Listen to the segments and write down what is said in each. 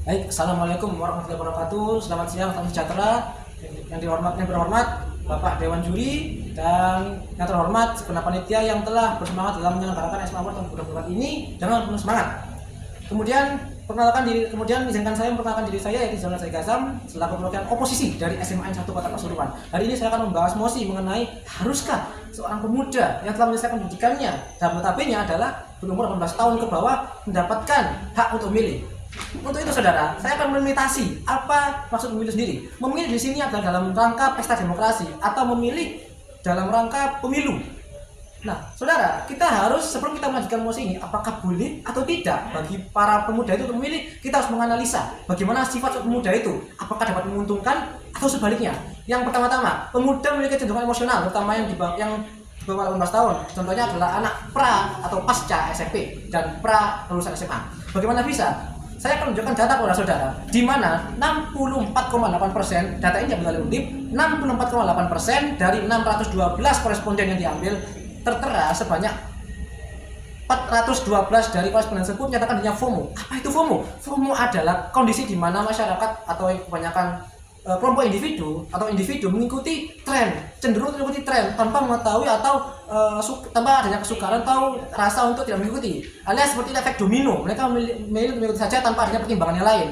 Baik, assalamualaikum warahmatullahi wabarakatuh. Selamat siang, salam sejahtera. Yang berhormat Bapak Dewan Juri dan yang terhormat segenap panitia yang telah bersemangat dalam menyelenggarakan SMA Award tahun 2024 ini dengan penuh semangat. Kemudian izinkan saya memperkenalkan diri saya, yaitu Zainal Gazam selaku perwakilan oposisi dari SMA N 1 Kota Pasuruan. Hari ini saya akan membahas mosi mengenai haruskah seorang pemuda yang telah menyelesaikan pendidikannya dan notabene adalah berumur 18 tahun ke bawah mendapatkan hak untuk memilih. Untuk itu saudara, saya akan melimitasi apa maksud memilih sendiri. Memilih di sini adalah dalam rangka pesta demokrasi atau memilih dalam rangka pemilu. Nah, saudara, kita harus sebelum kita mengajukan mosi ini, apakah boleh atau tidak bagi para pemuda itu untuk memilih, kita harus menganalisa bagaimana sifat pemuda itu, apakah dapat menguntungkan atau sebaliknya. Yang pertama-tama, pemuda memiliki cenderungan emosional, terutama yang di bawah 18 tahun. Contohnya adalah anak pra atau pasca SMP dan pra lulusan SMA. Bagaimana bisa? Saya akan menunjukkan data kepada saudara, di mana 64,8%, data ini diambil oleh Undip, 64,8% dari 612 koresponden yang diambil, tertera sebanyak 412 dari koresponden tersebut menyatakan adanya FOMO. Apa itu FOMO? FOMO adalah kondisi di mana masyarakat atau kebanyakan kelompok individu mengikuti tren, cenderung mengikuti tren tanpa mengetahui atau tanpa adanya kesukaran atau rasa untuk tidak mengikuti, alias seperti efek domino. Mereka mengikuti saja tanpa adanya pertimbangan yang lain.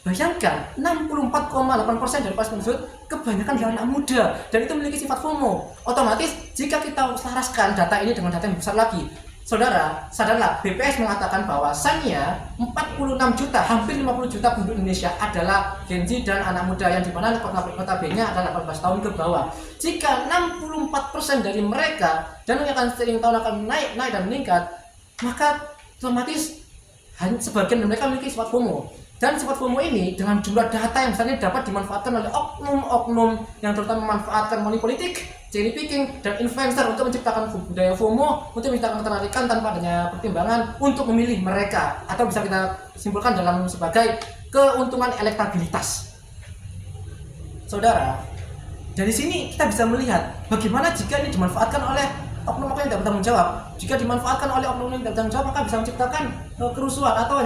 Bayangkan 64,8% dari pasien tersebut kebanyakan adalah anak muda dan itu memiliki sifat FOMO. Otomatis jika kita selaraskan data ini dengan data yang besar lagi, saudara, sadarlah, BPS mengatakan bahwasannya 46 juta, hampir 50 juta penduduk Indonesia adalah Gen Z dan anak muda yang dimana notabene adalah 18 tahun ke bawah. Jika 64% dari mereka dan yang akan sering tahun akan naik dan meningkat, maka otomatis sebagian dari mereka memiliki sifat FOMO. Dan sifat FOMO ini dengan jumlah data yang besar ini dapat dimanfaatkan oleh oknum-oknum yang terutama memanfaatkan money politik, cherry picking, dan influencer untuk menciptakan budaya FOMO, untuk menciptakan ketertarikan tanpa adanya pertimbangan untuk memilih mereka, atau bisa kita simpulkan dalam sebagai keuntungan elektabilitas. Saudara, dari sini kita bisa melihat bagaimana jika ini dimanfaatkan oleh oknum yang tidak bertanggung jawab. Jika dimanfaatkan oleh oknum yang tidak bertanggung jawab, maka bisa menciptakan kerusuhan atau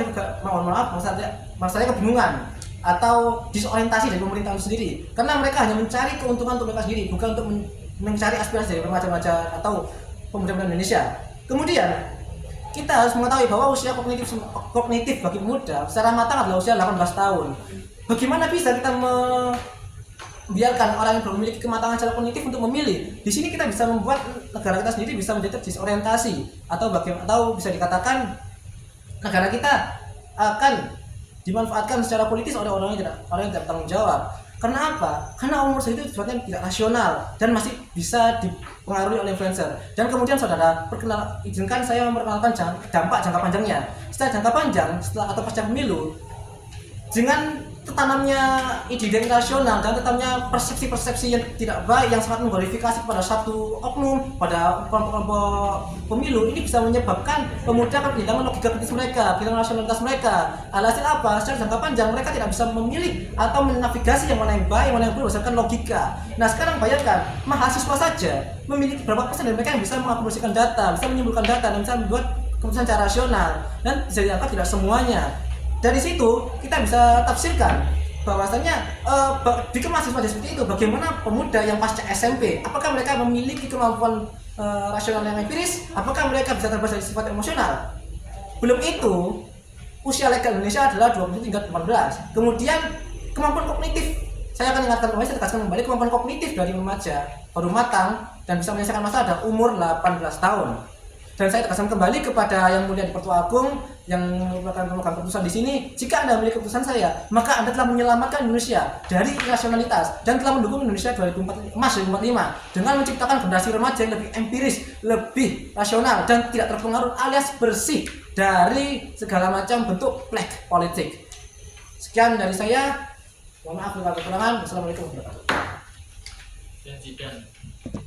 maksudnya kebingungan atau disorientasi dari pemerintahan sendiri. Karena mereka hanya mencari keuntungan untuk mereka sendiri, bukan untuk mencari aspirasi dari remaja-remaja atau pemuda-pemuda Indonesia. Kemudian kita harus mengetahui bahwa usia kognitif bagi pemuda secara matang adalah usia 18 tahun. Bagaimana bisa kita biarkan orang yang belum memiliki kematangan secara kognitif untuk memilih? Di sini kita bisa membuat negara kita sendiri bisa menjadi disorientasi atau bisa dikatakan negara kita akan dimanfaatkan secara politis oleh orang yang tidak bertanggung jawab. Karena apa? Karena umur segitu sebenarnya tidak rasional dan masih bisa dipengaruhi oleh influencer. Dan kemudian saudara, izinkan saya memperkenalkan dampak jangka panjangnya. Setelah jangka panjang, atau pasca pemilu, dengan tertanamnya ide rasional dan tertanamnya persepsi-persepsi yang tidak baik yang sangat mengglorifikasi kepada satu oknum, pada kelompok-kelompok pemilu, ini bisa menyebabkan pemuda akan kehilangan logika kritis mereka, kehilangan rasionalitas mereka. Alhasil apa? Secara jangka panjang mereka tidak bisa memilih atau menavigasi yang mana yang baik, yang mana yang buruk berdasarkan logika. Nah sekarang bayangkan, mahasiswa saja memiliki berapa persen dari mereka yang bisa mengakumulasikan data, bisa menyimpulkan data, dan bisa membuat keputusan secara rasional, dan bisa diangkat tidak semuanya. Dari situ kita bisa tafsirkan bahwasanya jika mahasiswa seperti itu, bagaimana pemuda yang pasca SMP? Apakah mereka memiliki kemampuan rasional yang empiris? Apakah mereka bisa terbebas dari sifat emosional? Belum itu, usia legal Indonesia adalah 20 hingga 18. Kemudian kemampuan kognitif, saya akan ingatkan kembali, saya tegaskan kembali, kemampuan kognitif dari remaja baru matang dan bisa menyelesaikan masalah adalah umur 18 tahun. Dan saya tegaskan kembali kepada yang mulia di Pertua Agung yang merupakan pemegang keputusan di sini, jika Anda memiliki keputusan saya, maka Anda telah menyelamatkan Indonesia dari irasionalitas dan telah mendukung Indonesia 2045 dengan menciptakan generasi remaja yang lebih empiris, lebih rasional dan tidak terpengaruh alias bersih dari segala macam bentuk black politik. Sekian dari saya. Mohon maaf bila kekurangan. Wassalamualaikum warahmatullahi wabarakatuh.